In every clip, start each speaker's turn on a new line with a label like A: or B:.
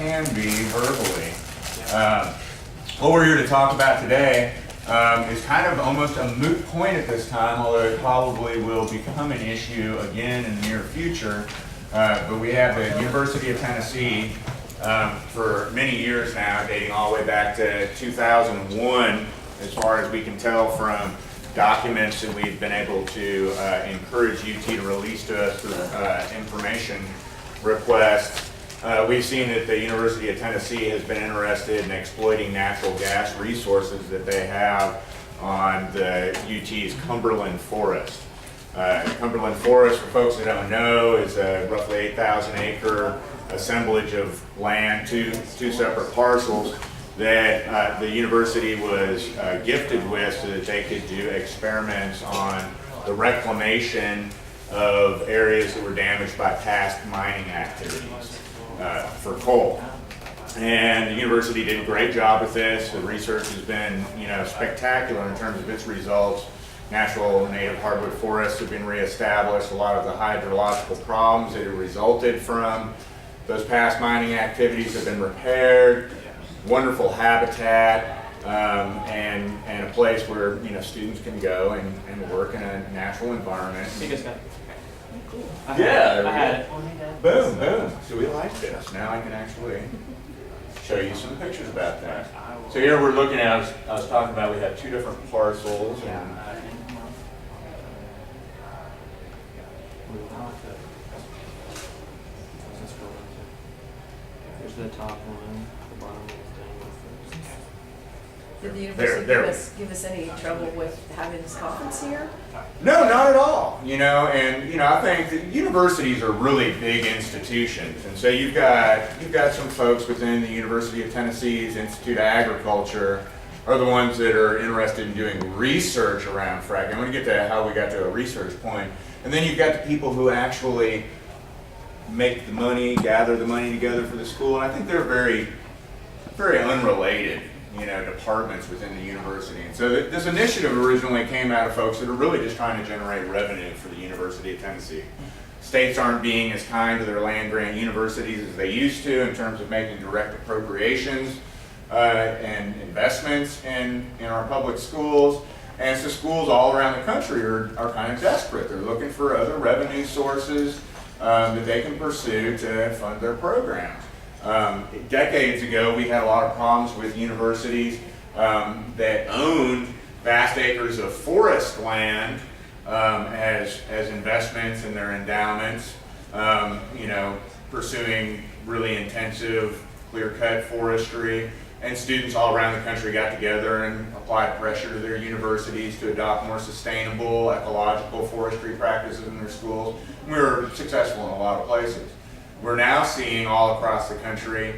A: can be verbally. What we're here to talk about today is kind of almost a moot point at this time, although it probably will become an issue again in the near future. But we have the University of Tennessee for many years now, dating all the way back to 2001, as far as we can tell from documents that we've been able to encourage UT to release to us through information requests. We've seen that the University of Tennessee has been interested in exploiting natural gas resources that they have on the UT's Cumberland forest. Cumberland Forest, for folks that don't know, is a roughly 8,000 acre assemblage of land, two separate parcels that the university was gifted with so that they could do experiments on the reclamation of areas that were damaged by past mining activities for coal. And the university did a great job with this. The research has been, spectacular in terms of its results. Natural native hardwood forests have been reestablished. A lot of the hydrological problems that have resulted from those past mining activities have been repaired. Wonderful habitat and a place where students can go and work in a natural environment. Yeah, boom, boom. So we like this. Now I can actually show you some pictures about that. So here we're looking at, I was talking about, we have two different parcels. And
B: there's the top one, the bottom one is down with
C: Did the university give us any trouble with having this conference here?
A: No, not at all. I think that universities are really big institutions, and so you've got some folks within the University of Tennessee's Institute of Agriculture are the ones that are interested in doing research around fracking. I'm going to get to how we got to a research point, and then you've got the people who actually make the money, gather the money together for the school, and I think they're very, very unrelated, departments within the university. And so this initiative originally came out of folks that are really just trying to generate revenue for the University of Tennessee. States aren't being as kind to their land grant universities as they used to in terms of making direct appropriations and investments in our public schools. And so schools all around the country are kind of desperate. They're looking for other revenue sources that they can pursue to fund their programs. Decades ago, we had a lot of problems with universities that owned vast acres of forest land as investments in their endowments, pursuing really intensive clear-cut forestry. And students all around the country got together and applied pressure to their universities to adopt more sustainable, ecological forestry practices in their schools. And we were successful in a lot of places. We're now seeing all across the country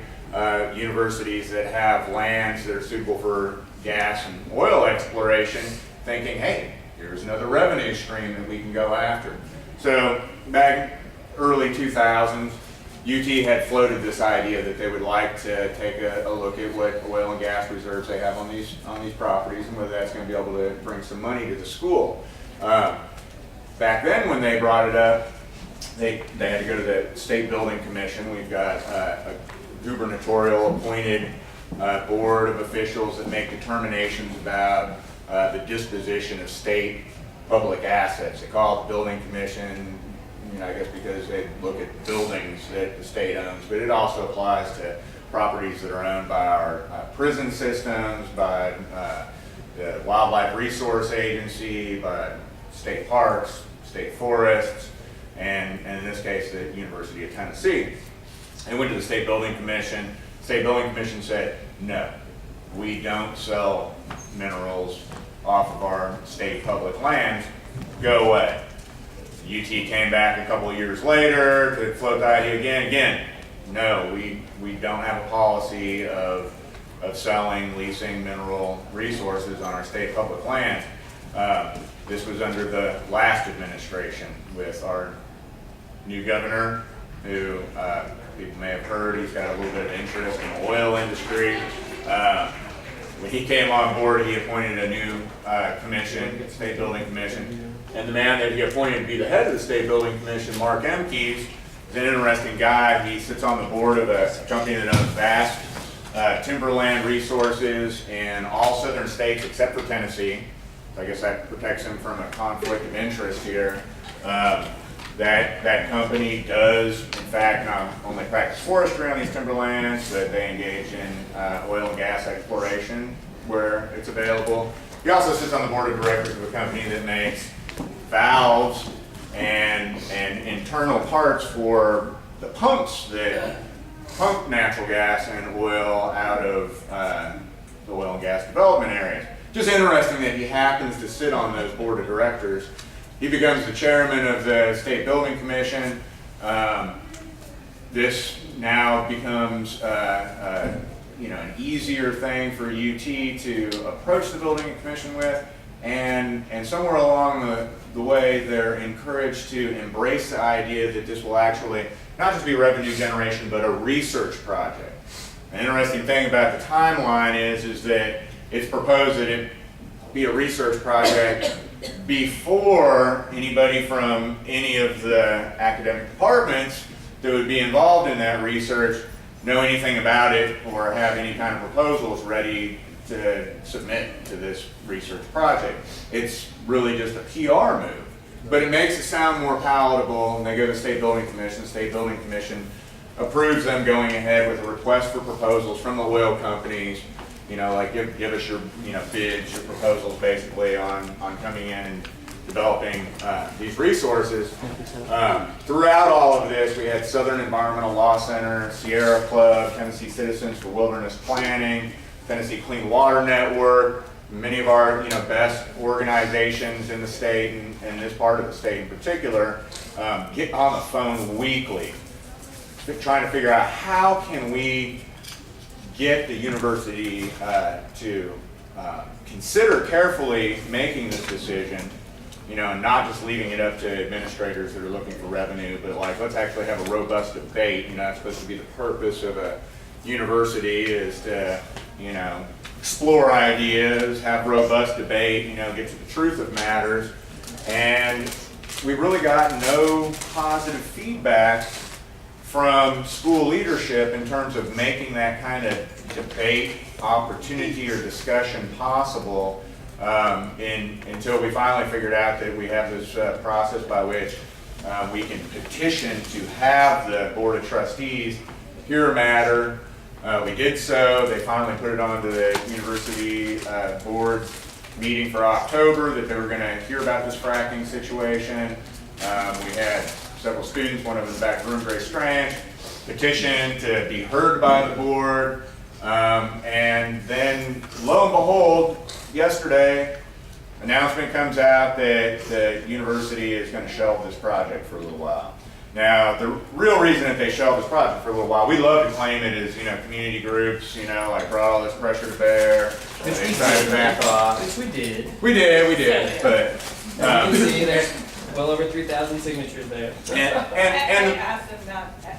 A: universities that have lands that are suitable for gas and oil exploration, thinking, hey, here's another revenue stream that we can go after. So back early 2000s, UT had floated this idea that they would like to take a look at what oil and gas reserves they have on these properties and whether that's going to be able to bring some money to the school. Back then when they brought it up, they had to go to the State Building Commission. We've got a gubernatorial appointed board of officials that make determinations about the disposition of state public assets. They call it the Building Commission, I guess because they look at buildings that the state owns, but it also applies to properties that are owned by our prison systems, by the Wildlife Resource Agency, by state parks, state forests, and in this case, the University of Tennessee. They went to the State Building Commission. The State Building Commission said, no, we don't sell minerals off of our state public lands, go away. UT came back a couple of years later to float the idea again, no, we don't have a policy of selling, leasing mineral resources on our state public lands. This was under the last administration with our new governor, who people may have heard, he's got a little bit of interest in the oil industry. When he came on board, he appointed a new commission, State Building Commission, and the man that he appointed to be the head of the State Building Commission, Mark M. Keyes, He's an interesting guy. He sits on the board of a company that owns vast timberland resources in all southern states except for Tennessee. So I guess that protects him from a conflict of interest here. That company does, in fact, not only practice forestry on these timberlands, but they engage in oil and gas exploration where it's available. He also sits on the board of directors of a company that makes valves and internal parts for the pumps that pump natural gas and oil out of the oil and gas development areas. Just interesting that he happens to sit on those board of directors. He becomes the chairman of the State Building Commission. This now becomes an easier thing for UT to approach the Building Commission with, and somewhere along the way they're encouraged to embrace the idea that this will actually not just be revenue generation, but a research project. An interesting thing about the timeline is that it's proposed that it be a research project before anybody from any of the academic departments that would be involved in that research know anything about it or have any kind of proposals ready to submit to this research project. It's really just a PR move, but it makes it sound more palatable, and they go to the State Building Commission. The State Building Commission approves them going ahead with a request for proposals from the oil companies. Like give us your bids, your proposals basically on coming in and developing these resources. Throughout all of this, we had Southern Environmental Law Center, Sierra Club, Tennessee Citizens for Wilderness Planning, Tennessee Clean Water Network, many of our best organizations in the state and this part of the state in particular get on the phone weekly trying to figure out how can we get the university to consider carefully making this decision, and not just leaving it up to administrators that are looking for revenue, but let's actually have a robust debate. That's supposed to be the purpose of a university, is to, explore ideas, have robust debate, get to the truth of matters. And we really got no positive feedback from school leadership in terms of making that kind of debate, opportunity, or discussion possible until we finally figured out that we have this process by which we can petition to have the Board of Trustees hear a matter. We did so. They finally put it onto the university board's meeting for October that they were going to hear about this fracking situation. We had several students, one of them in the back room, Grace Strange, petition to be heard by the board. And then, lo and behold, yesterday, announcement comes out that the university is going to shelve this project for a little while. Now, the real reason that they shelved this project for a little while, we love to claim it as, community groups, brought all this pressure to bear, and they decided to back off.
B: Which we did.
A: We did, but...
B: you can see there's well over 3,000 signatures there.
D: I asked them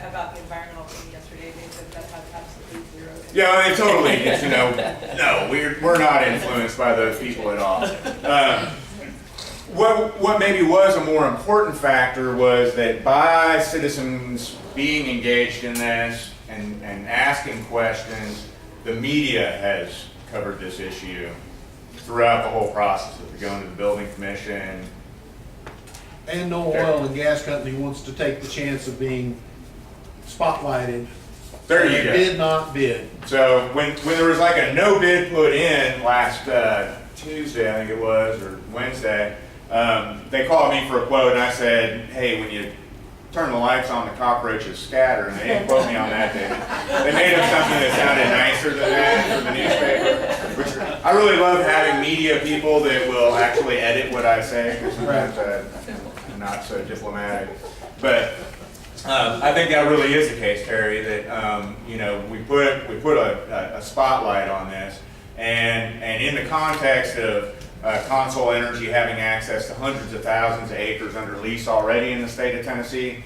D: about the environmental thing yesterday. They said that has absolutely zero.
A: Yeah, it totally is, no, we're not influenced by those people at all. What maybe was a more important factor was that by citizens being engaged in this and asking questions, the media has covered this issue throughout the whole process of going to the Building Commission.
E: And no oil and gas company wants to take the chance of being spotlighted.
A: There you
E: They
A: go.
E: did not bid.
A: So when there was a no bid put in last Tuesday, I think it was, or Wednesday, they called me for a quote, and I said, hey, when you turn the lights on, the cockroaches scatter, and they didn't quote me on that. They made up something that sounded nicer than that for the newspaper, which I really love having media people that will actually edit what I say, because sometimes I'm not so diplomatic. But I think that really is the case, Terry, that we put a spotlight on this, and in the context of Consol Energy having access to hundreds of thousands of acres under lease already in the state of Tennessee,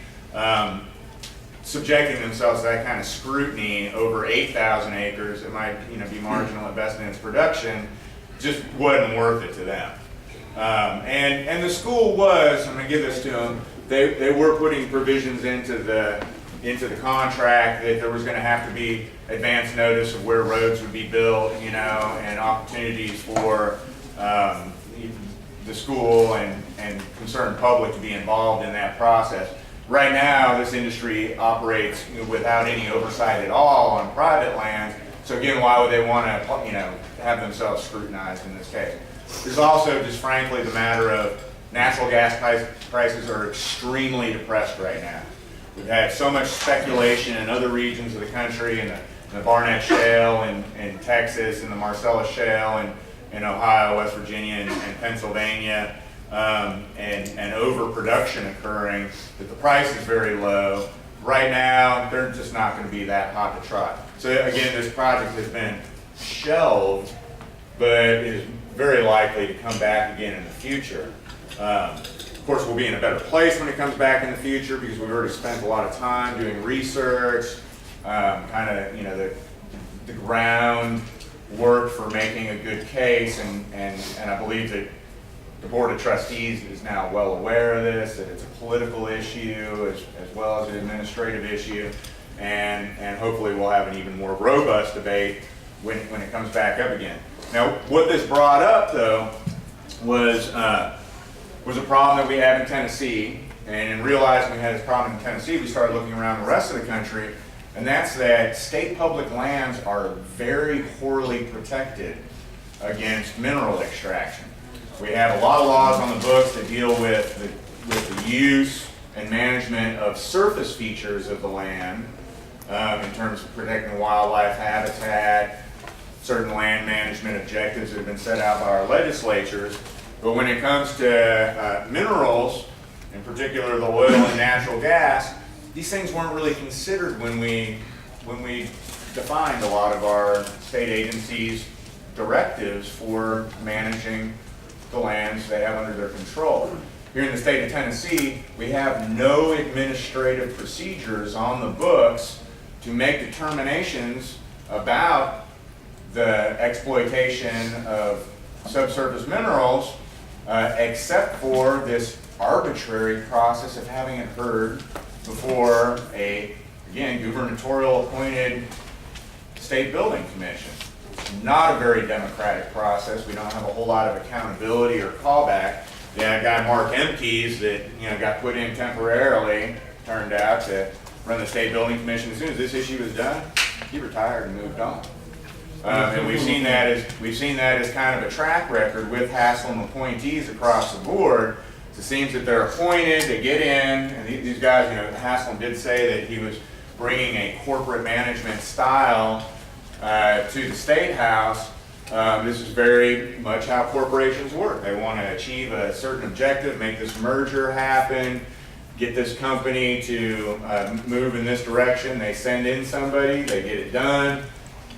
A: subjecting themselves to that kind of scrutiny over 8,000 acres, it might be marginal investment in its production, just wasn't worth it to them. And the school was, I'm going to give this to them, they were putting provisions into the contract that there was going to have to be advance notice of where roads would be built, you know, and opportunities for the school and concerned public to be involved in that process. Right now, this industry operates without any oversight at all on private lands. So again, why would they want to, you know, have themselves scrutinized in this case? There's also just frankly the matter of natural gas prices are extremely depressed right now. We've had so much speculation in other regions of the country, in the Barnett Shale in Texas, and the Marcellus Shale in Ohio, West Virginia, and Pennsylvania, and overproduction occurring, that the price is very low. Right now, they're just not going to be that hot to trot. So again, this project has been shelved, but is very likely to come back again in the future. Of course, we'll be in a better place when it comes back in the future because we've already spent a lot of time doing research, kind of, you know, the ground work for making a good case, and I believe that the Board of Trustees is now well aware of this, that it's a political issue as well as an administrative issue, and hopefully we'll have an even more robust debate when it comes back up again. Now, what this brought up, though, was a problem that we have in Tennessee, and in realizing we had this problem in Tennessee, we started looking around the rest of the country, and that's that state public lands are very poorly protected against mineral extraction. We have a lot of laws on the books that deal with the use and management of surface features of the land in terms of protecting wildlife habitat, certain land management objectives that have been set out by our legislatures. But when it comes to minerals, in particular the oil and natural gas, these things weren't really considered when we defined a lot of our state agencies' directives for managing the lands they have under their control. Here in the state of Tennessee, we have no administrative procedures on the books to make determinations about the exploitation of subsurface minerals, except for this arbitrary process of having it heard before a, again, gubernatorial appointed state building commission. It's not a very democratic process. We don't have a whole lot of accountability or callback. Yeah, guy Mark Emkes that, you know, got put in temporarily, turned out to run the state building commission. As soon as this issue was done, he retired and moved on. And we've seen that as kind of a track record with Haslam appointees across the board. So it seems that they're appointed, they get in, and these guys, you know, Haslam did say that he was bringing a corporate management style to the State House. This is very much how corporations work. They want to achieve a certain objective, make this merger happen, get this company to move in this direction. They send in somebody, they get it done.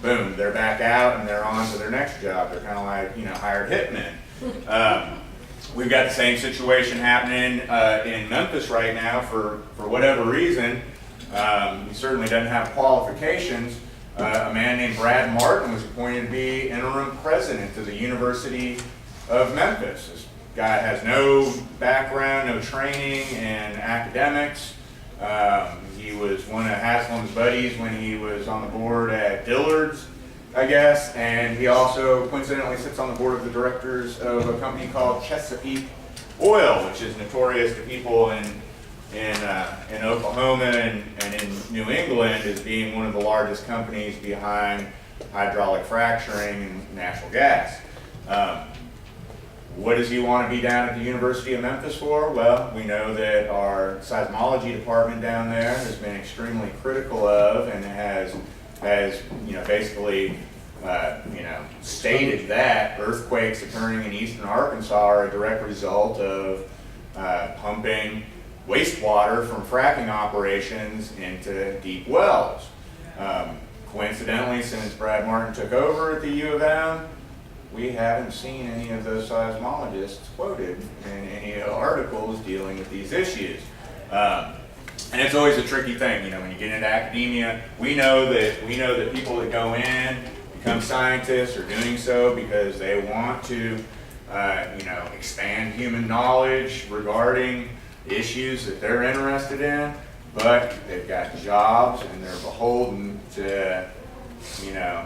A: Boom, they're back out and they're on to their next job. They're kind of like, you know, hired hitmen. We've got the same situation happening in Memphis right now for whatever reason. He certainly doesn't have qualifications. A man named Brad Martin was appointed to be interim president of the University of Memphis. This guy has no background, no training in academics. He was one of Haslam's buddies when he was on the board at Dillard's, I guess, and he also coincidentally sits on the board of the directors of a company called Chesapeake Oil, which is notorious to people in Oklahoma and in New England as being one of the largest companies behind hydraulic fracturing and natural gas. What does he want to be down at the University of Memphis for? Well, we know that our seismology department down there has been extremely critical of and has you know, basically stated that earthquakes occurring in eastern Arkansas are a direct result of pumping wastewater from fracking operations into deep wells. Coincidentally, since Brad Martin took over at the U of M, we haven't seen any of those seismologists quoted in any articles dealing with these issues. And it's always a tricky thing, you know, when you get into academia. We know that people that go in, become scientists, are doing so because they want to, expand human knowledge regarding issues that they're interested in, but they've got jobs and they're beholden to, you know,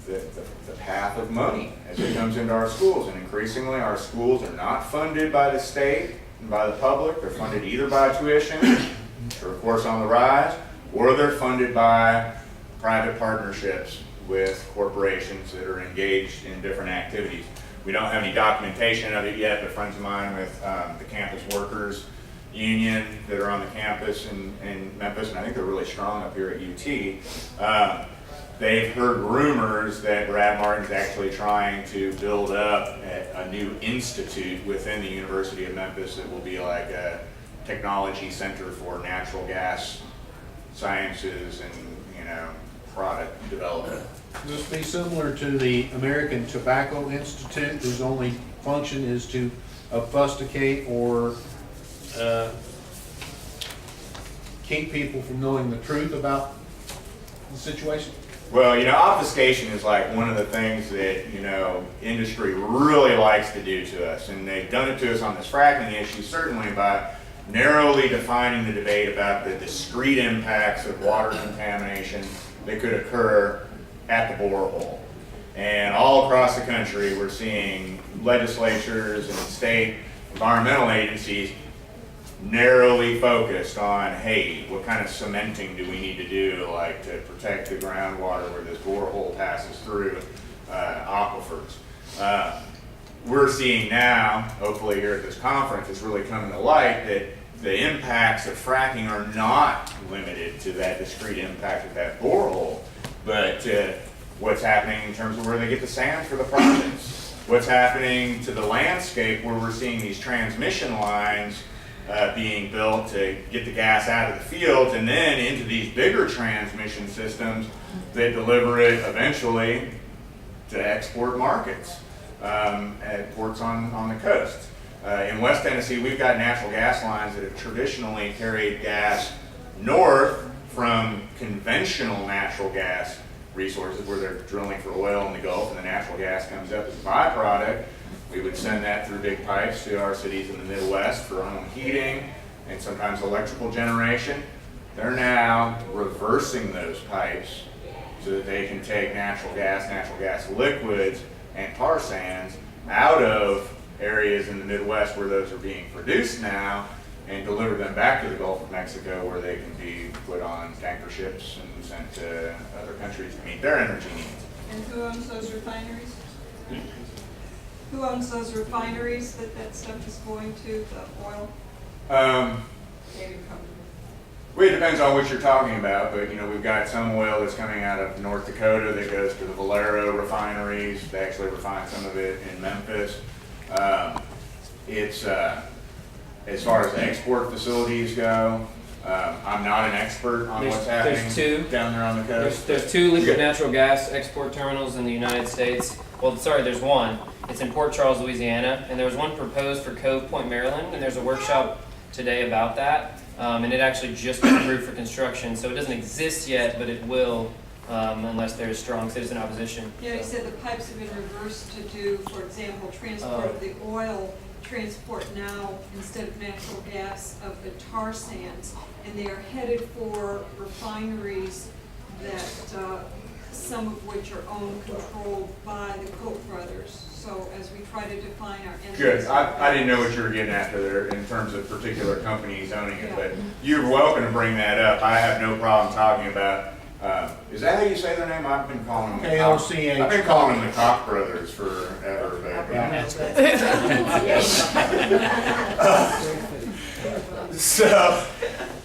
A: the path of money as it comes into our schools. And increasingly, our schools are not funded by the state and by the public. They're funded either by tuition, which are of course on the rise, or they're funded by private partnerships with corporations that are engaged in different activities. We don't have any documentation of it yet, but friends of mine with the Campus Workers Union that are on the campus in Memphis, and I think they're really strong up here at UT, they've heard rumors that Brad Martin's actually trying to build up a new institute within the University of Memphis that will be like a technology center for natural gas sciences and, you know, product development.
E: This be similar to the American Tobacco Institute, whose only function is to obfuscate or keep people from knowing the truth about the situation?
A: Well, you know, obfuscation is like one of the things that, you know, industry really likes to do to us. And they've done it to us on this fracking issue, certainly by narrowly defining the debate about the discrete impacts of water contamination that could occur at the borehole. And all across the country, we're seeing legislatures and state environmental agencies narrowly focused on, hey, what kind of cementing do we need to do, like to protect the groundwater where this borehole passes through aquifers. We're seeing now, hopefully here at this conference, it's really coming to light that the impacts of fracking are not limited to that discrete impact of that borehole, but what's happening in terms of where they get the sand for the projects. What's happening to the landscape where we're seeing these transmission lines being built to get the gas out of the fields and then into these bigger transmission systems that deliver it eventually to export markets at ports on the coast. In West Tennessee, we've got natural gas lines that have traditionally carried gas north from conventional natural gas resources where they're drilling for oil in the Gulf and the natural gas comes up as a byproduct. We would send that through big pipes to our cities in the Midwest for home heating and sometimes electrical generation. They're now reversing those pipes so that they can take natural gas liquids, and tar sands out of areas in the Midwest where those are being produced now and deliver them back to the Gulf of Mexico where they can be put on tanker ships and sent to other countries to meet their energy needs.
D: And who owns those refineries? Who owns those refineries that stuff is going to, the oil? David Cumberland.
A: Well, it depends on what you're talking about, but you know, we've got some oil that's coming out of North Dakota that goes to the Valero refineries. They actually refine some of it in Memphis. It's as far as export facilities go, I'm not an expert on what's happening
B: There's two
A: down there on the coast.
B: There's two liquid natural gas export terminals in the United States. Well, sorry, there's one. It's in Port Charles, Louisiana, and there was one proposed for Cove Point, Maryland, and there's a workshop today about that. And it actually just got approved for construction, so it doesn't exist yet, but it will, unless there's strong citizen opposition.
D: Yeah, you said the pipes have been reversed to do, for example, transport of the oil, transport now, instead of natural gas, of the tar sands. And they are headed for refineries that, some of which are owned, controlled by the Koch brothers. So as we try to define our entities.
A: Good. I didn't know what you were getting after there in terms of particular companies owning it, but you're welcome to bring that up. I have no problem talking about, is that how you say their name? I've been calling them
E: KOCH.
A: I've been calling them the Koch brothers forever, but so,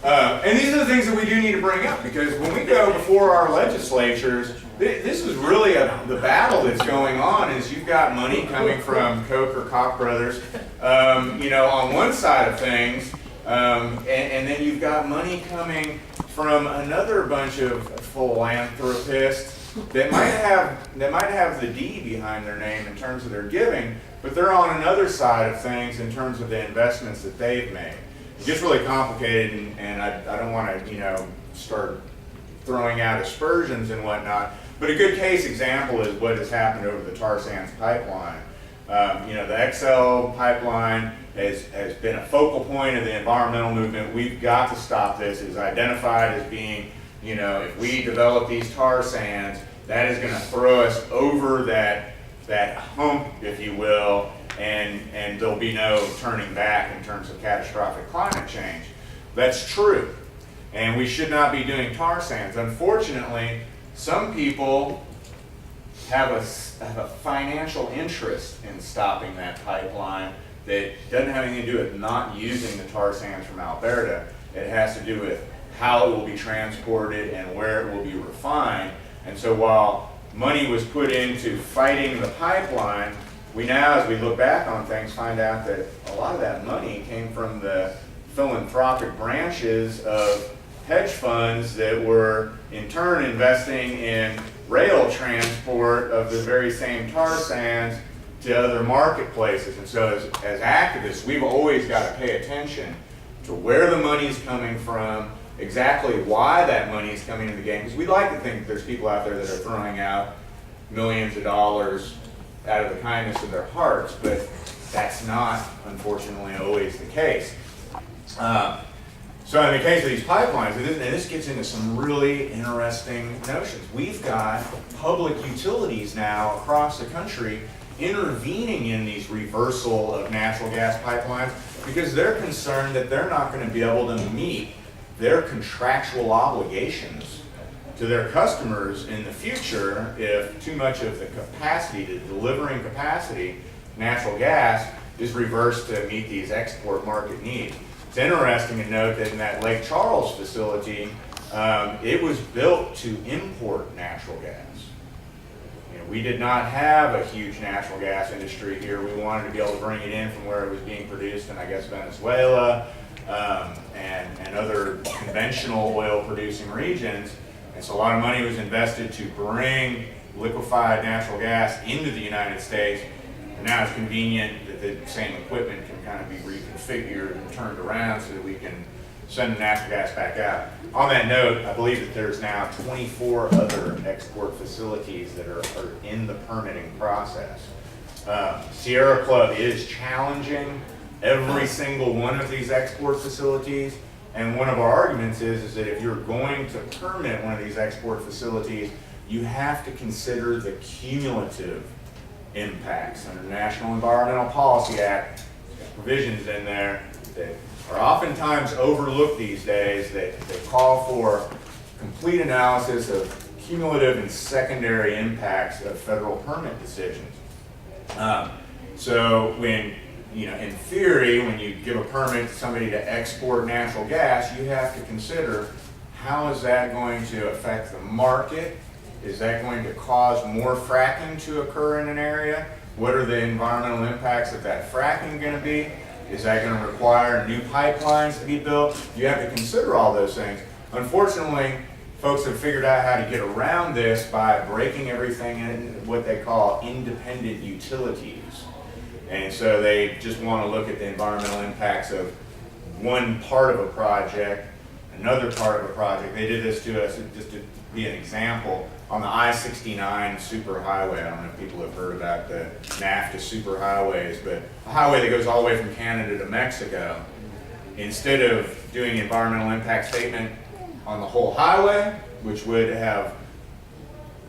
A: and these are the things that we do need to bring up, because when we go before our legislatures, this is really the battle that's going on. Is you've got money coming from Koch brothers, you know, on one side of things, and then you've got money coming from another bunch of philanthropists that might have the D behind their name in terms of their giving, but they're on another side of things in terms of the investments that they've made. It gets really complicated, and I don't want to, you know, start throwing out aspersions and whatnot, but a good case example is what has happened over the tar sands pipeline. The XL pipeline has been a focal point of the environmental movement. We've got to stop this. It's identified as being, if we develop these tar sands, that is going to throw us over that hump, if you will, and there'll be no turning back in terms of catastrophic climate change. That's true, and we should not be doing tar sands. Unfortunately, some people have a financial interest in stopping that pipeline that doesn't have anything to do with not using the tar sands from Alberta. It has to do with how it will be transported and where it will be refined. And so while money was put into fighting the pipeline, we now, as we look back on things, find out that a lot of that money came from the philanthropic branches of hedge funds that were in turn investing in rail transport of the very same tar sands to other marketplaces. And so as activists, we've always got to pay attention to where the money's coming from, exactly why that money is coming into the game, because we like to think that there's people out there that are throwing out millions of dollars out of the kindness of their hearts, but that's not, unfortunately, always the case. So in the case of these pipelines, and this gets into some really interesting notions. We've got public utilities now across the country intervening in these reversal of natural gas pipelines because they're concerned that they're not going to be able to meet their contractual obligations to their customers in the future if too much of the capacity, the delivering capacity, natural gas, is reversed to meet these export market needs. It's interesting to note that in that Lake Charles facility, it was built to import natural gas. We did not have a huge natural gas industry here. We wanted to be able to bring it in from where it was being produced in, I guess, Venezuela and other conventional oil producing regions. And so a lot of money was invested to bring liquefied natural gas into the United States. And now it's convenient that the same equipment can kind of be reconfigured and turned around so that we can send the natural gas back out. On that note, I believe that there's now 24 other export facilities that are in the permitting process. Sierra Club is challenging every single one of these export facilities, and one of our arguments is that if you're going to permit one of these export facilities, you have to consider the cumulative impacts. Under the National Environmental Policy Act, provisions in there that are oftentimes overlooked these days that call for complete analysis of cumulative and secondary impacts of federal permit decisions. So when, in theory, when you give a permit to somebody to export natural gas, you have to consider how is that going to affect the market? Is that going to cause more fracking to occur in an area? What are the environmental impacts of that fracking going to be? Is that going to require new pipelines to be built? You have to consider all those things. Unfortunately, folks have figured out how to get around this by breaking everything in what they call independent utilities. And so they just want to look at the environmental impacts of one part of a project, another part of a project. They did this to us just to be an example. On the I-69 superhighway, I don't know if people have heard about the NAFTA superhighways, but a highway that goes all the way from Canada to Mexico, instead of doing environmental impact statement on the whole highway, which would have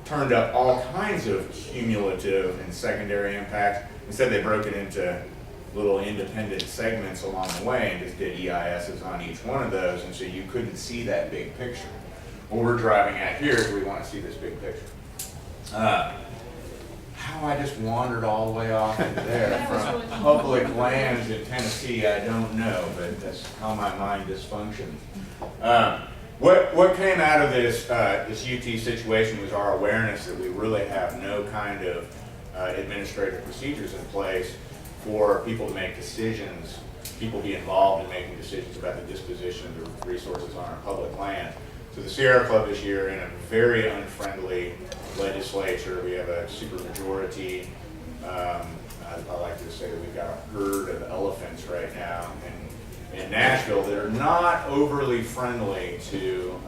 A: turned up all kinds of cumulative and secondary impacts, instead they broke it into little independent segments along the way and just did EISs on each one of those, and so you couldn't see that big picture. What we're driving at here is we want to see this big picture. How I just wandered all the way off into there from public lands in Tennessee, I don't know, but that's how my mind dysfunctions. What came out of this UT situation was our awareness that we really have no kind of administrative procedures in place for people to make decisions, people be involved in making decisions about the disposition of the resources on our public land. So the Sierra Club this year, in a very unfriendly legislature, we have a supermajority. I like to say that we've got a herd of elephants right now in Nashville that are not overly friendly to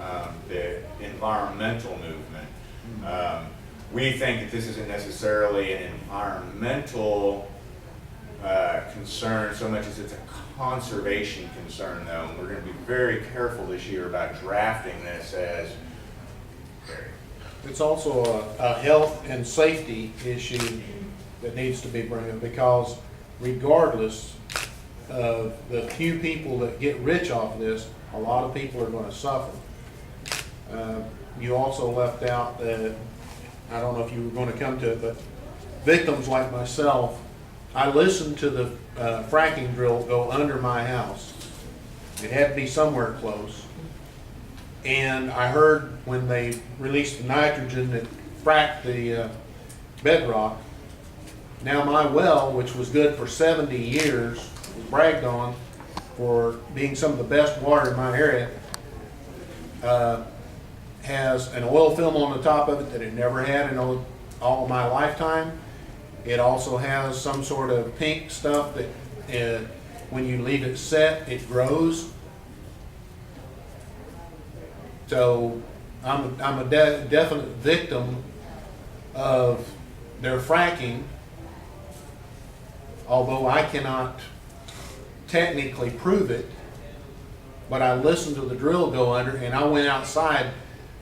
A: the environmental movement. We think that this isn't necessarily an environmental concern so much as it's a conservation concern, though. And we're going to be very careful this year about drafting this as.
E: It's also a health and safety issue that needs to be brought up, because regardless of the few people that get rich off of this, a lot of people are going to suffer. You also left out that, I don't know if you were going to come to it, but victims like myself, I listened to the fracking drill go under my house. It had to be somewhere close. And I heard when they released the nitrogen that fracked the bedrock. Now my well, which was good for 70 years, was bragged on for being some of the best water in my area, has an oil film on the top of it that it never had in all of my lifetime. It also has some sort of pink stuff that when you leave it set, it grows. So I'm a definite victim of their fracking, although I cannot technically prove it. But I listened to the drill go under, and I went outside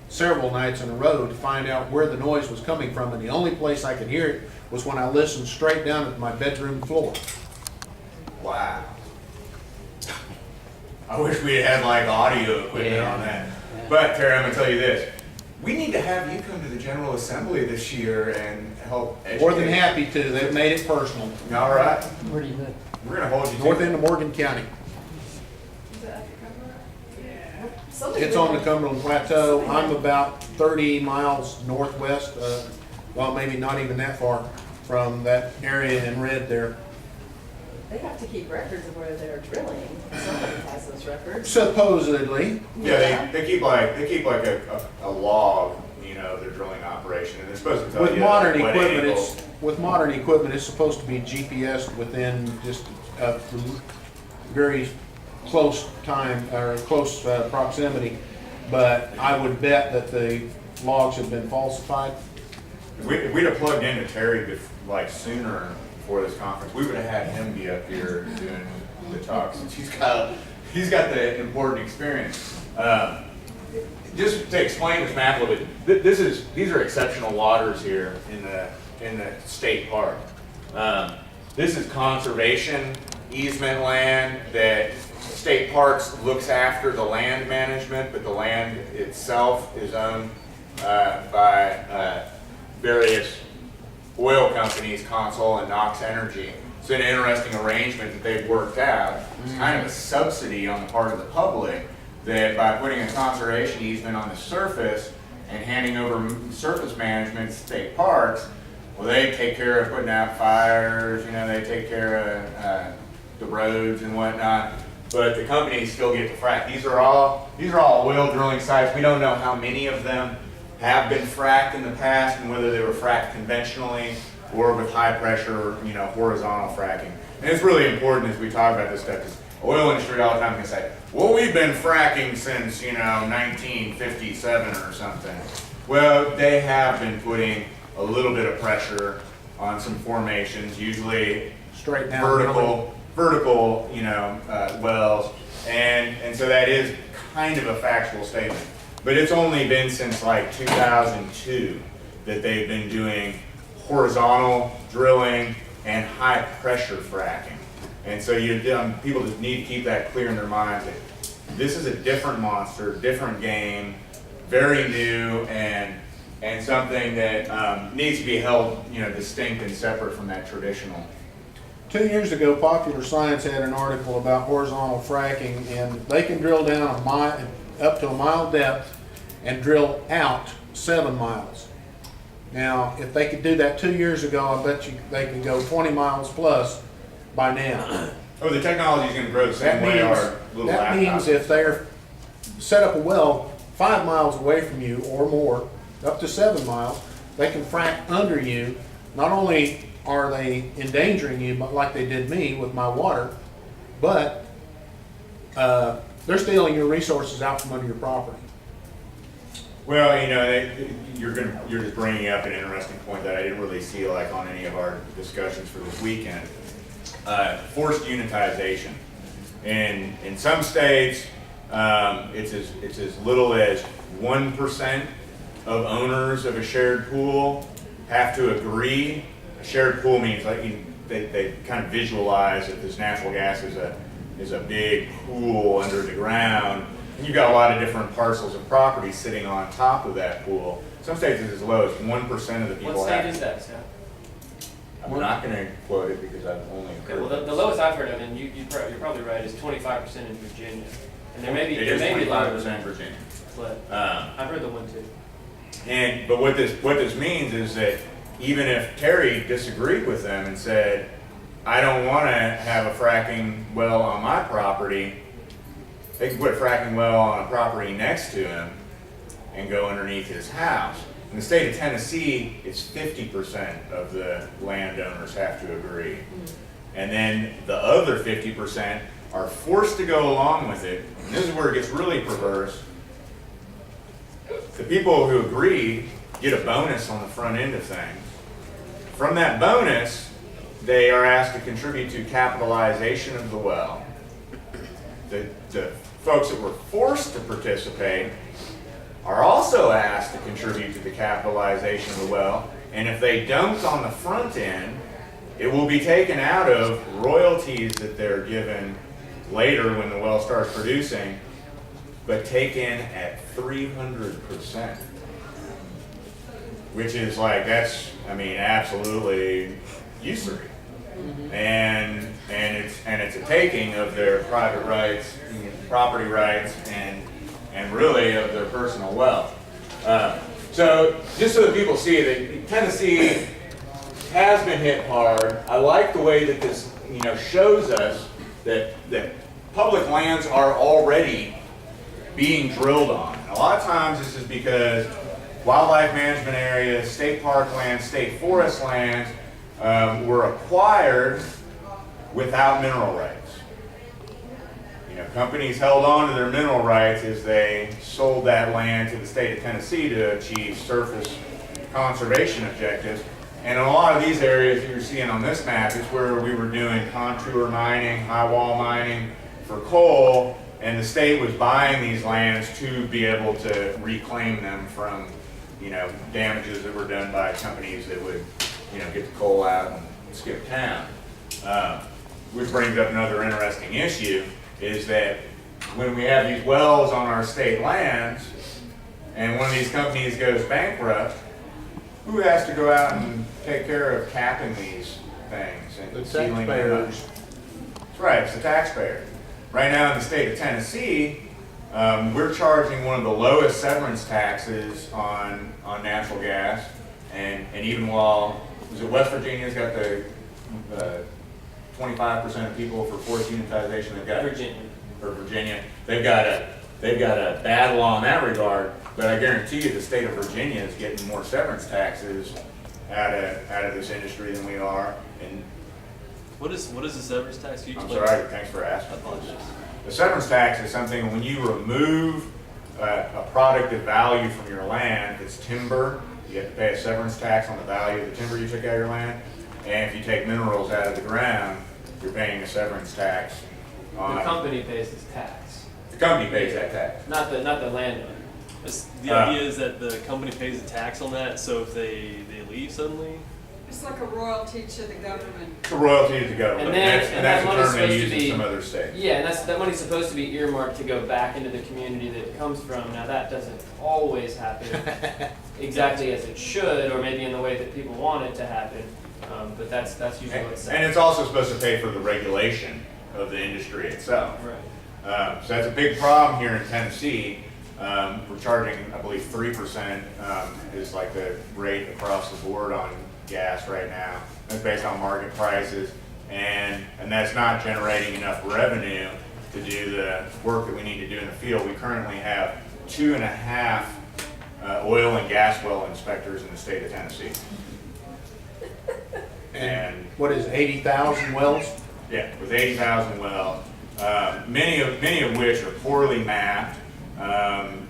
E: several nights in a row to find out where the noise was coming from, and the only place I could hear it was when I listened straight down at my bedroom floor.
A: Wow. I wish we had like audio equipment on that. But Terry, I'm gonna tell you this. We need to have you come to the General Assembly this year and help educate.
E: More than happy to. They've made it personal.
A: All right.
F: Where do you live?
A: We're gonna hold you to
E: North
A: it.
E: end of Morgan County. It's on the Cumberland Plateau. I'm about 30 miles northwest, well, maybe not even that far from that area in red there.
C: They have to keep records of where they're drilling. Somebody has those records.
E: Supposedly.
A: Yeah, they keep like a log, you know, their drilling operation, and they're supposed to tell
E: With
A: you
E: modern
A: what
E: equipment,
A: angle.
E: it's supposed to be GPS within just a very close time or close proximity. But I would bet that the logs have been falsified.
A: If we'd have plugged into Terry like sooner before this conference, we would have had him be up here doing the talks. Since he's got the important experience. Just to explain this map a little bit, these are exceptional waters here in the state park. This is conservation easement land that state parks looks after the land management, but the land itself is owned by various oil companies, Consol and Knox Energy. It's an interesting arrangement that they've worked out. It's kind of a subsidy on the part of the public that by putting a conservation easement on the surface and handing over surface management to state parks, well, they take care of putting out fires, you know, they take care of the roads and whatnot, but the companies still get to frack. These are all oil drilling sites. We don't know how many of them have been fracked in the past and whether they were fracked conventionally or with high pressure, you know, horizontal fracking. And it's really important as we talk about this stuff, because the oil industry all the time can say, well, we've been fracking since, you know, 1957 or something. Well, they have been putting a little bit of pressure on some formations, usually
E: Straight down.
A: vertical, you know, wells, and so that is kind of a factual statement. But it's only been since like 2002 that they've been doing horizontal drilling and high pressure fracking. And so people just need to keep that clear in their minds that this is a different monster, different game, very new, and something that needs to be held, you know, distinct and separate from that traditional.
E: 2 years ago, Popular Science had an article about horizontal fracking, and they can drill down up to a mile depth and drill out 7 miles. Now, if they could do that 2 years ago, I bet you they could go 20 miles plus by now.
A: Oh, the technology is going to grow the same way our little
E: That means
A: laptops.
E: if they're set up a well 5 miles away from you or more, up to 7 miles, they can frack under you. Not only are they endangering you, but like they did me with my water, but they're stealing your resources out from under your property.
A: Well, you know, you're just bringing up an interesting point that I didn't really see like on any of our discussions for this weekend. forced unitization. In some states, it's as little as 1% of owners of a shared pool have to agree. A shared pool means like they kind of visualize that this natural gas is a big pool under the ground. And you've got a lot of different parcels of property sitting on top of that pool. Some states it's as low as 1% of the people
B: What state
A: have.
B: is that, Scott?
A: I'm not going to quote it because I've only
B: Okay,
A: heard
B: well, the lowest I've heard of, and you're probably right, is 25% in Virginia. And there may be,
A: it
B: there
A: is
B: may be lower,
A: 25% Virginia.
B: but I've heard the one too.
A: But what this means is that even if Terry disagreed with them and said, I don't want to have a fracking well on my property, they can put a fracking well on a property next to him and go underneath his house. In the state of Tennessee, it's 50% of the landowners have to agree. And then the other 50% are forced to go along with it. And this is where it gets really perverse. The people who agree get a bonus on the front end of things. From that bonus, they are asked to contribute to capitalization of the well. The folks that were forced to participate are also asked to contribute to the capitalization of the well, and if they don't on the front end, it will be taken out of royalties that they're given later when the well starts producing, but taken at 300%, which is like, that's, I mean, absolutely usury. And it's a taking of their private rights, property rights, and really of their personal wealth. So just so that people see that Tennessee has been hit hard. I like the way that this shows us that public lands are already being drilled on. A lot of times this is because wildlife management areas, state park lands, state forest lands were acquired without mineral rights. Companies held on to their mineral rights as they sold that land to the state of Tennessee to achieve surface conservation objectives. And in a lot of these areas that you're seeing on this map is where we were doing contour mining, high wall mining for coal, and the state was buying these lands to be able to reclaim them from, damages that were done by companies that would, get the coal out and skip town. Which brings up another interesting issue, is that when we have these wells on our state lands, and one of these companies goes bankrupt, who has to go out and take care of capping these things and
E: The
A: sealing them up?
E: taxpayers.
A: That's right, it's the taxpayer. Right now in the state of Tennessee, we're charging one of the lowest severance taxes on natural gas, and even while, was it West Virginia's got the 25% of people for forced unitization, they've got Virginia, they've got a bad law in that regard. But I guarantee you, the state of Virginia is getting more severance taxes out of this industry than we are. And
F: What is the severance tax? Can you
A: I'm
F: explain?
A: sorry, thanks for asking.
F: I apologize.
A: The severance tax is something when you remove a product of value from your land. If it's timber, you have to pay a severance tax on the value of the timber you took out of your land. And if you take minerals out of the ground, you're paying a severance tax.
B: The company pays this tax,
A: The company pays that tax.
B: not the landowner.
F: The idea is that the company pays a tax on that, so if they leave suddenly,
D: It's like a royalty to the government.
A: It's a royalty to the government.
B: And then-
A: and
B: and
A: that's
B: that
A: a
B: money's
A: term they
B: supposed
A: use
B: to
A: in
B: be-
A: some other states.
B: Yeah, and that money's supposed to be earmarked to go back into the community that it comes from. Now that doesn't always happen exactly as it should, or maybe in the way that people want it to happen. But that's usually what's
A: And
B: said.
A: it's also supposed to pay for the regulation of the industry itself.
B: Right.
A: So that's a big problem here in Tennessee. We're charging, I believe, 3% is like the rate across the board on gas right now. That's based on market prices, and that's not generating enough revenue to do the work that we need to do in the field. We currently have 2.5 oil and gas well inspectors in the state of Tennessee. And
E: What is 80,000 wells?
A: yeah, with 80,000 wells, many of which are poorly mapped.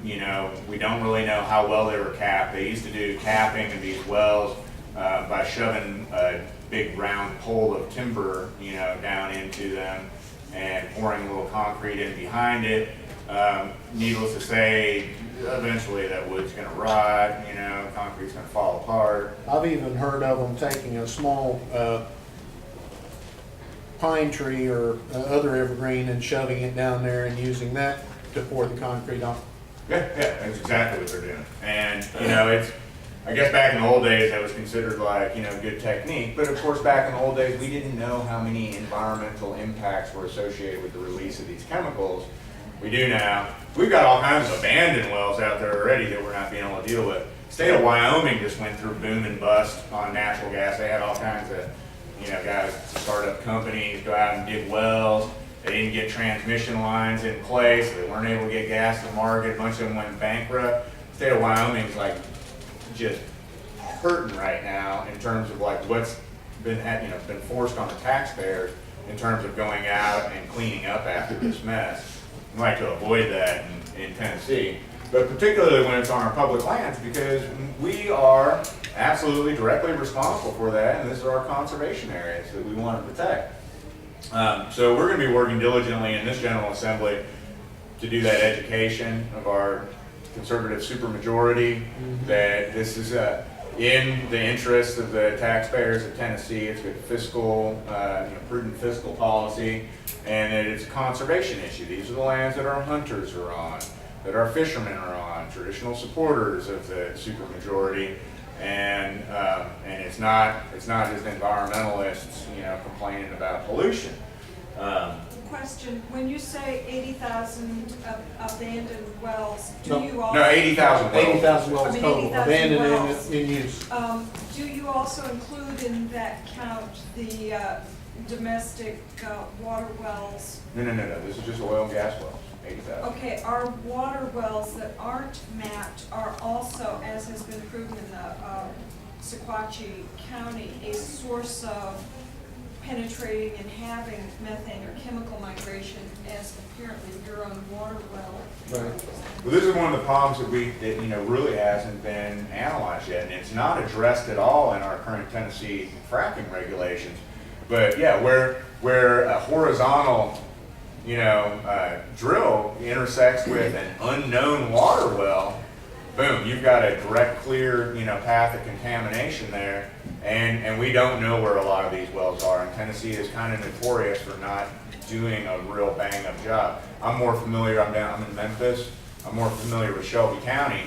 A: We don't really know how well they were capped. They used to do capping of these wells by shoving a big round pole of timber, down into them and pouring a little concrete in behind it. Needless to say, eventually that wood's going to rot, concrete's going to fall apart.
E: I've even heard of them taking a small pine tree or other evergreen and shoving it down there and using that to pour the concrete on.
A: Yeah, that's exactly what they're doing. And, I guess back in the old days that was considered like, good technique. But of course, back in the old days, we didn't know how many environmental impacts were associated with the release of these chemicals. We do now. We've got all kinds of abandoned wells out there already that we're not being able to deal with. State of Wyoming just went through boom and bust on natural gas. They had all kinds of, guys start up companies, go out and dig wells. They didn't get transmission lines in place. They weren't able to get gas to market. A bunch of them went bankrupt. State of Wyoming's like just hurting right now in terms of like what's been forced on the taxpayers in terms of going out and cleaning up after this mess. We like to avoid that in Tennessee, but particularly when it's on our public lands, because we are absolutely directly responsible for that, and these are our conservation areas that we want to protect. So we're going to be working diligently in this General Assembly to do that education of our conservative supermajority, that this is in the interest of the taxpayers of Tennessee. It's good fiscal, prudent fiscal policy, and that it's a conservation issue. These are the lands that our hunters are on, that our fishermen are on, traditional supporters of the supermajority, and it's not just environmentalists, complaining about pollution.
D: Question, when you say 80,000 abandoned wells, do you also?
A: No, 80,000 wells.
E: 80,000 wells
D: I mean,
E: total,
D: 80,000
E: abandoned
D: wells.
E: and in use.
D: Do you also include in that count the domestic water wells?
A: No. This is just oil and gas wells. 80,000.
D: Okay, our water wells that aren't mapped are also, as has been proven in the Sequatchie County, a source of penetrating and having methane or chemical migration, as apparently your own water well.
E: Right.
A: Well, this is one of the problems that really hasn't been analyzed yet, and it's not addressed at all in our current Tennessee fracking regulations. But yeah, where a horizontal drill intersects with an unknown water well, boom, you've got a direct, clear, path of contamination there, and we don't know where a lot of these wells are. And Tennessee is kind of notorious for not doing a real bang-up job. I'm in Memphis. I'm more familiar with Shelby County.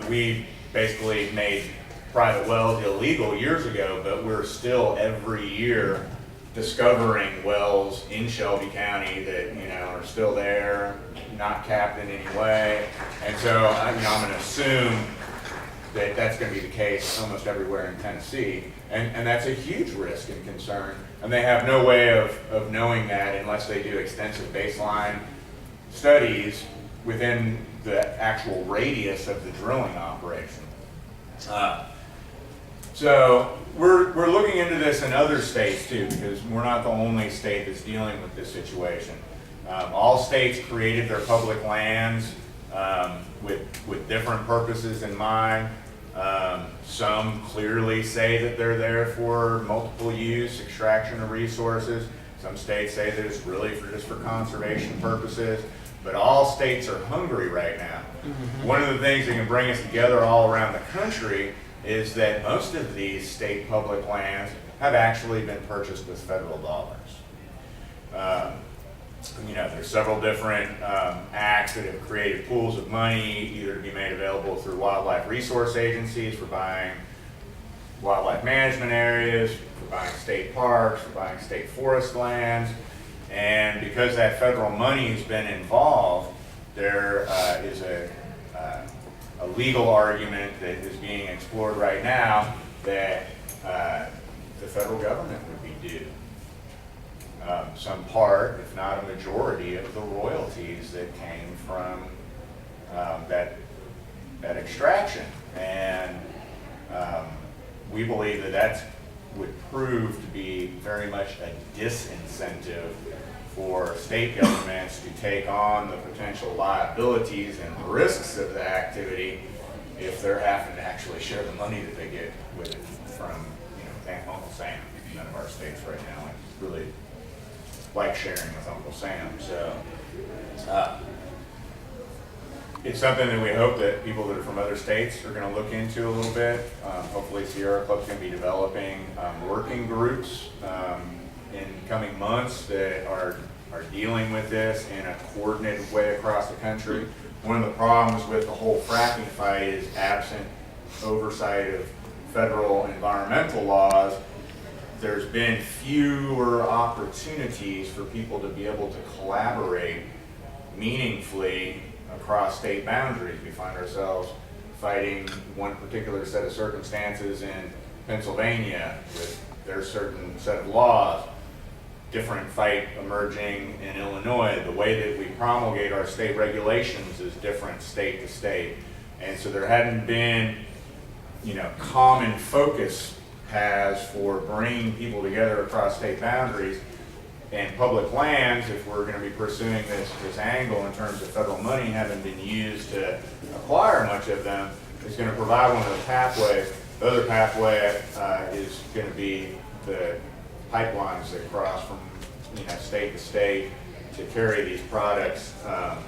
A: We basically made private wells illegal years ago, but we're still every year discovering wells in Shelby County that are still there, not capped in any way. And so I'm going to assume that that's going to be the case almost everywhere in Tennessee, and that's a huge risk and concern. And they have no way of knowing that unless they do extensive baseline studies within the actual radius of the drilling operation. So we're looking into this in other states too, because we're not the only state that's dealing with this situation. All states created their public lands with different purposes in mind. Some clearly say that they're there for multiple use, extraction of resources. Some states say that it's really just for conservation purposes. But all states are hungry right now. Mm-hmm. One of the things that can bring us together all around the country is that most of these state public lands have actually been purchased with federal dollars. There's several different acts that have created pools of money, either to be made available through wildlife resource agencies for buying wildlife management areas, for buying state parks, for buying state forest lands. And because that federal money has been involved, there is a legal argument that is being explored right now that the federal government would be due some part, if not a majority, of the royalties that came from that extraction. And we believe that would prove to be very much a disincentive for state governments to take on the potential liabilities and risks of the activity if they're having to actually share the money that they get with it from, Uncle Sam. None of our states right now really like sharing with Uncle Sam. So it's something that we hope that people that are from other states are going to look into a little bit. Hopefully Sierra Club's going to be developing working groups in coming months that are dealing with this in a coordinated way across the country. One of the problems with the whole fracking fight is absent oversight of federal environmental laws. There's been fewer opportunities for people to be able to collaborate meaningfully across state boundaries. We find ourselves fighting one particular set of circumstances in Pennsylvania with their certain set of laws. Different fight emerging in Illinois. The way that we promulgate our state regulations is different state to state. And so there hadn't been, common focus paths for bringing people together across state boundaries. And public lands, if we're going to be pursuing this angle in terms of federal money having been used to acquire much of them, is going to provide one of those pathways. The other pathway is going to be the pipelines that cross from state to state to carry these products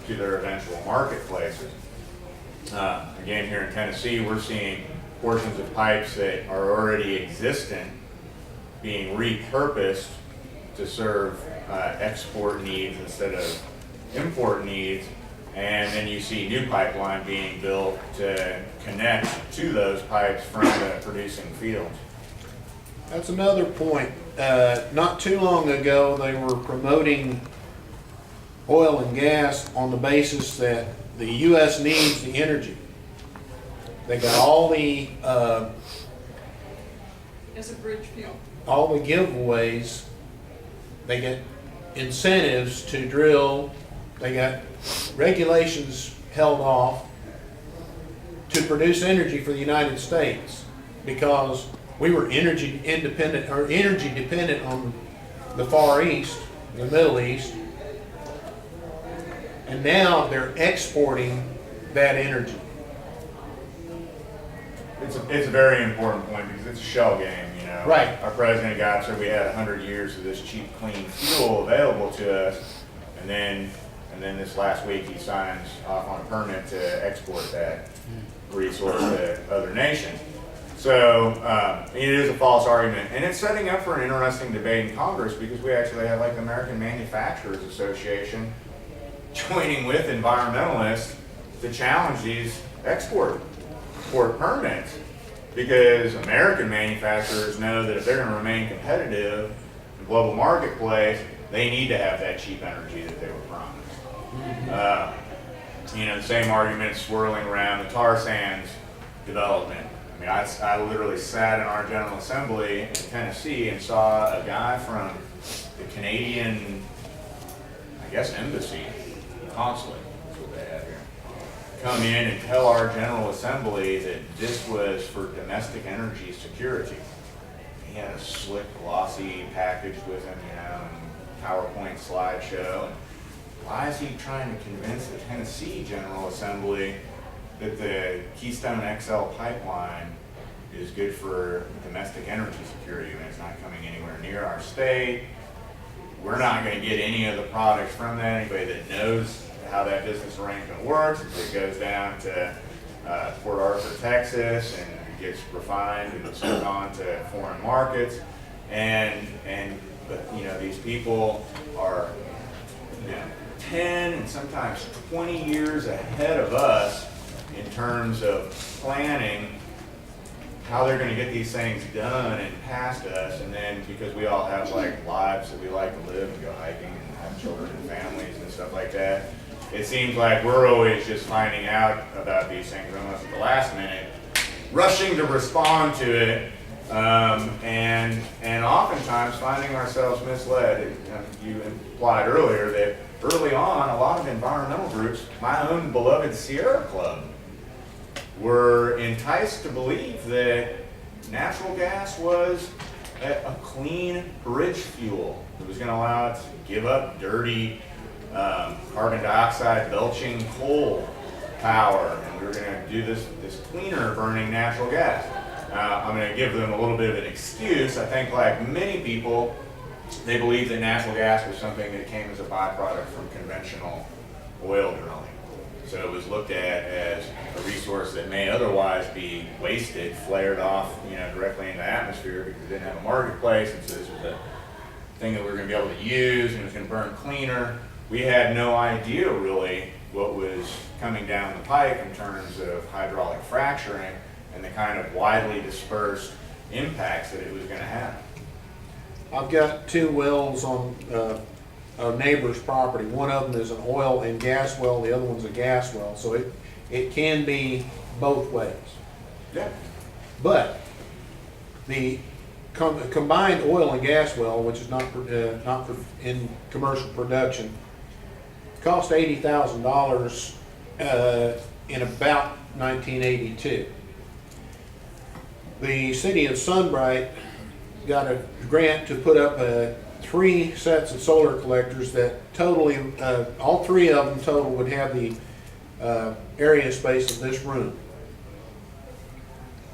A: to their eventual marketplaces. Again, here in Tennessee, we're seeing portions of pipes that are already existent being repurposed to serve export needs instead of import needs. And then you see new pipeline being built to connect to those pipes from the producing fields.
E: That's another point. Not too long ago, they were promoting oil and gas on the basis that the U.S. needs the energy. They got all the
D: As a bridge fuel.
E: all the giveaways. They get incentives to drill. They got regulations held off to produce energy for the United States because we were energy independent or energy dependent on the Far East, the Middle East, and now they're exporting that energy.
A: It's a very important point because it's a shell game,
E: Right.
A: Our president said we had 100 years of this cheap, clean fuel available to us, and then this last week he signs off on a permit to export that resource to other nations. So it is a false argument, and it's setting up for an interesting debate in Congress because we actually have the American Manufacturers Association joining with environmentalists to challenge these export permits, because American manufacturers know that if they're going to remain competitive in the global marketplace, they need to have that cheap energy that they were promised. The same argument swirling around the tar sands development. I mean, I literally sat in our General Assembly in Tennessee and saw a guy from the Canadian, embassy, consulate, that's what they have here, come in and tell our General Assembly that this was for domestic energy security. He had a slick, glossy package with him, and PowerPoint slideshow. And why is he trying to convince the Tennessee General Assembly that the Keystone XL pipeline is good for domestic energy security when it's not coming anywhere near our state? We're not going to get any of the products from that. Anybody that knows how that business arrangement works, it goes down to Port Arthur, Texas, and gets refined and sent on to foreign markets. But these people are 10 and sometimes 20 years ahead of us in terms of planning how they're going to get these things done and past us. And then because we all have lives that we like to live and go hiking and have children and families and stuff like that, it seems like we're always just finding out about these things almost at the last minute, rushing to respond to it, and oftentimes finding ourselves misled. You implied earlier that early on, a lot of environmental groups, my own beloved Sierra Club, were enticed to believe that natural gas was a clean bridge fuel that was going to allow it to give up dirty carbon dioxide belching coal power, and we were going to do this cleaner burning natural gas. I'm going to give them a little bit of an excuse. I think like many people, they believe that natural gas was something that came as a byproduct from conventional oil drilling. So it was looked at as a resource that may otherwise be wasted, flared off, directly into the atmosphere because it didn't have a marketplace, and so this was a thing that we were going to be able to use, and it was going to burn cleaner. We had no idea really what was coming down the pike in terms of hydraulic fracturing and the kind of widely dispersed impacts that it was going to have.
E: I've got 2 wells on a neighbor's property. One of them is an oil and gas well, the other one's a gas well, so it can be both ways.
A: Yeah.
E: But the combined oil and gas well, which is not in commercial production, cost $80,000 in about 1982. The city of Sunbright got a grant to put up 3 sets of solar collectors that totally, all 3 of them total would have the area space of this room,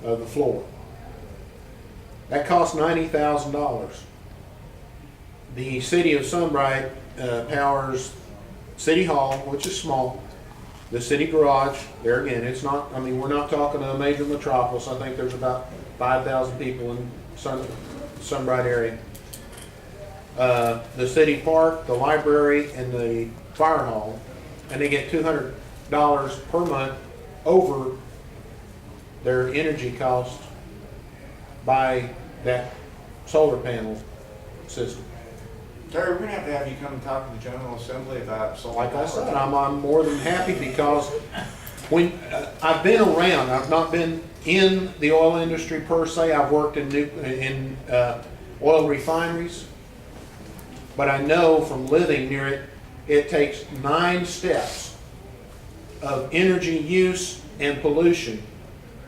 E: of the floor. That cost $90,000. The city of Sunbright powers City Hall, which is small, the city garage. There again, it's not, I mean, we're not talking a major metropolis. I think there's about 5,000 people in Sunbright area. The city park, the library, and the fire hall, and they get $200 per month over their energy cost by that solar panel system.
A: Terry, we're going to have you come and talk to the General Assembly about solar
E: Like I
A: power.
E: said, I'm more than happy because when I've been around, I've not been in the oil industry per se. I've worked in oil refineries, but I know from living near it, it takes 9 steps of energy use and pollution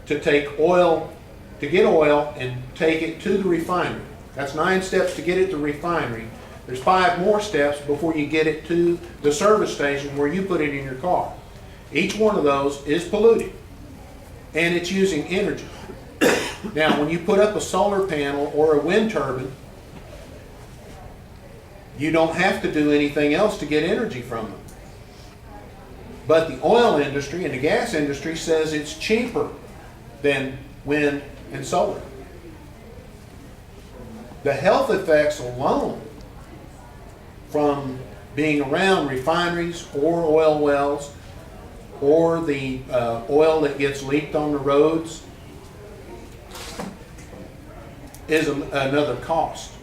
E: to take oil, to get oil and take it to the refinery. That's 9 steps to get it to the refinery. There's 5 more steps before you get it to the service station where you put it in your car. Each one of those is polluting, and it's using energy. Now, when you put up a solar panel or a wind turbine, you don't have to do anything else to get energy from them. But the oil industry and the gas industry says it's cheaper than wind and solar. The health effects alone from being around refineries or oil wells or the oil that gets leaked on the roads is another cost.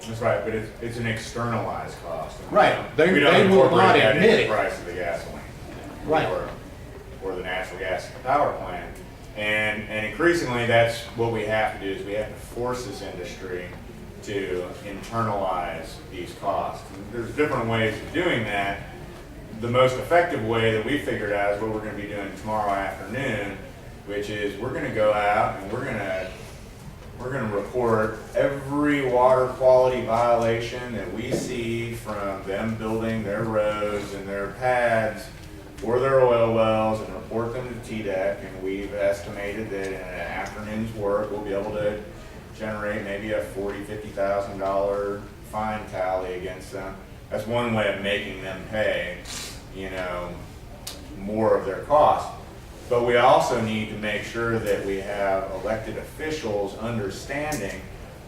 A: That's right, but it's an externalized cost.
E: Right. They
A: we don't
E: will
A: incorporate
E: not
A: that
E: admit
A: into
E: it.
A: the price of the gasoline.
E: Right.
A: Or the natural gas power plant. And increasingly that's what we have to do is we have to force this industry to internalize these costs. And there's different ways of doing that. The most effective way that we figured out is what we're going to be doing tomorrow afternoon, which is we're going to go out and we're going to report every water quality violation that we see from them building their roads and their pads for their oil wells and report them to TDEC. And we've estimated that in an afternoon's work we'll be able to generate maybe a $40,000, $50,000 fine tally against them. That's one way of making them pay, more of their cost. But we also need to make sure that we have elected officials understanding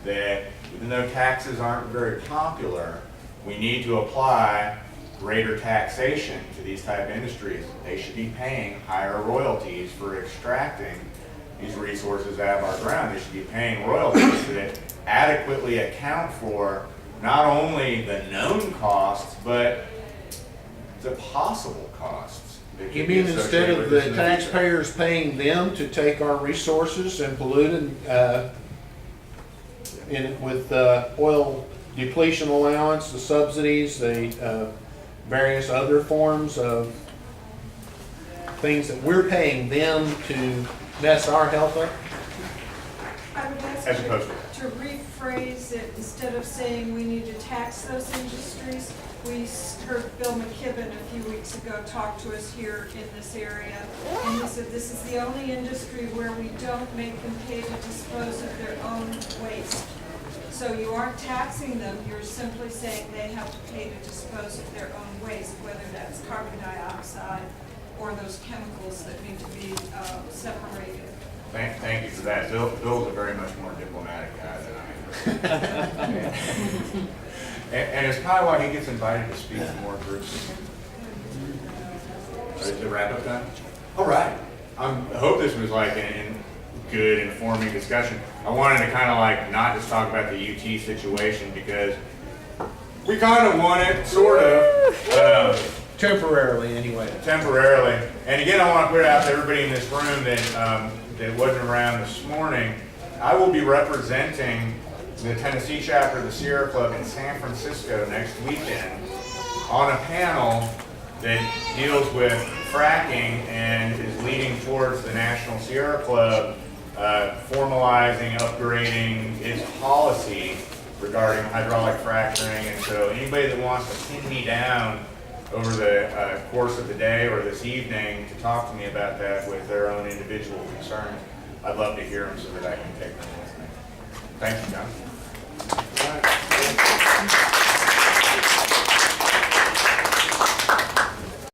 A: that even though taxes aren't very popular, we need to apply greater taxation to these type of industries. They should be paying higher royalties for extracting these resources out of our ground. They should be paying royalties that adequately account for not only the known costs, but the possible costs.
E: You mean instead of the taxpayers paying them to take our resources and pollute with oil depletion allowance, the subsidies, the various other forms of things that we're paying them to mess our health up?
D: I would ask
A: as
D: you
A: opposed
D: to rephrase it, instead of saying we need to tax those industries. We heard Bill McKibben a few weeks ago talk to us here in this area, and he said this is the only industry where we don't make them pay to dispose of their own waste. So you aren't taxing them, you're simply saying they have to pay to dispose of their own waste, whether that's carbon dioxide or those chemicals that need to be separated.
A: Thank you for that. Bill's a very much more diplomatic guy than I am. And it's probably why he gets invited to speak to more groups. Is the wrap up done? All right. I hope this was like a good, informing discussion. I wanted to kind of like not just talk about the UT situation because we kind of want it, sort of.
E: Temporarily, anyway.
A: Temporarily. And again, I want to put it out to everybody in this room that wasn't around this morning. I will be representing the Tennessee chapter of the Sierra Club in San Francisco next weekend on a panel that deals with fracking and is leading towards the National Sierra Club formalizing, upgrading its policy regarding hydraulic fracturing. And so anybody that wants to pin me down over the course of the day or this evening to talk to me about that with their own individual concerns, I'd love to hear them so that I can take them with me. Thank you, John.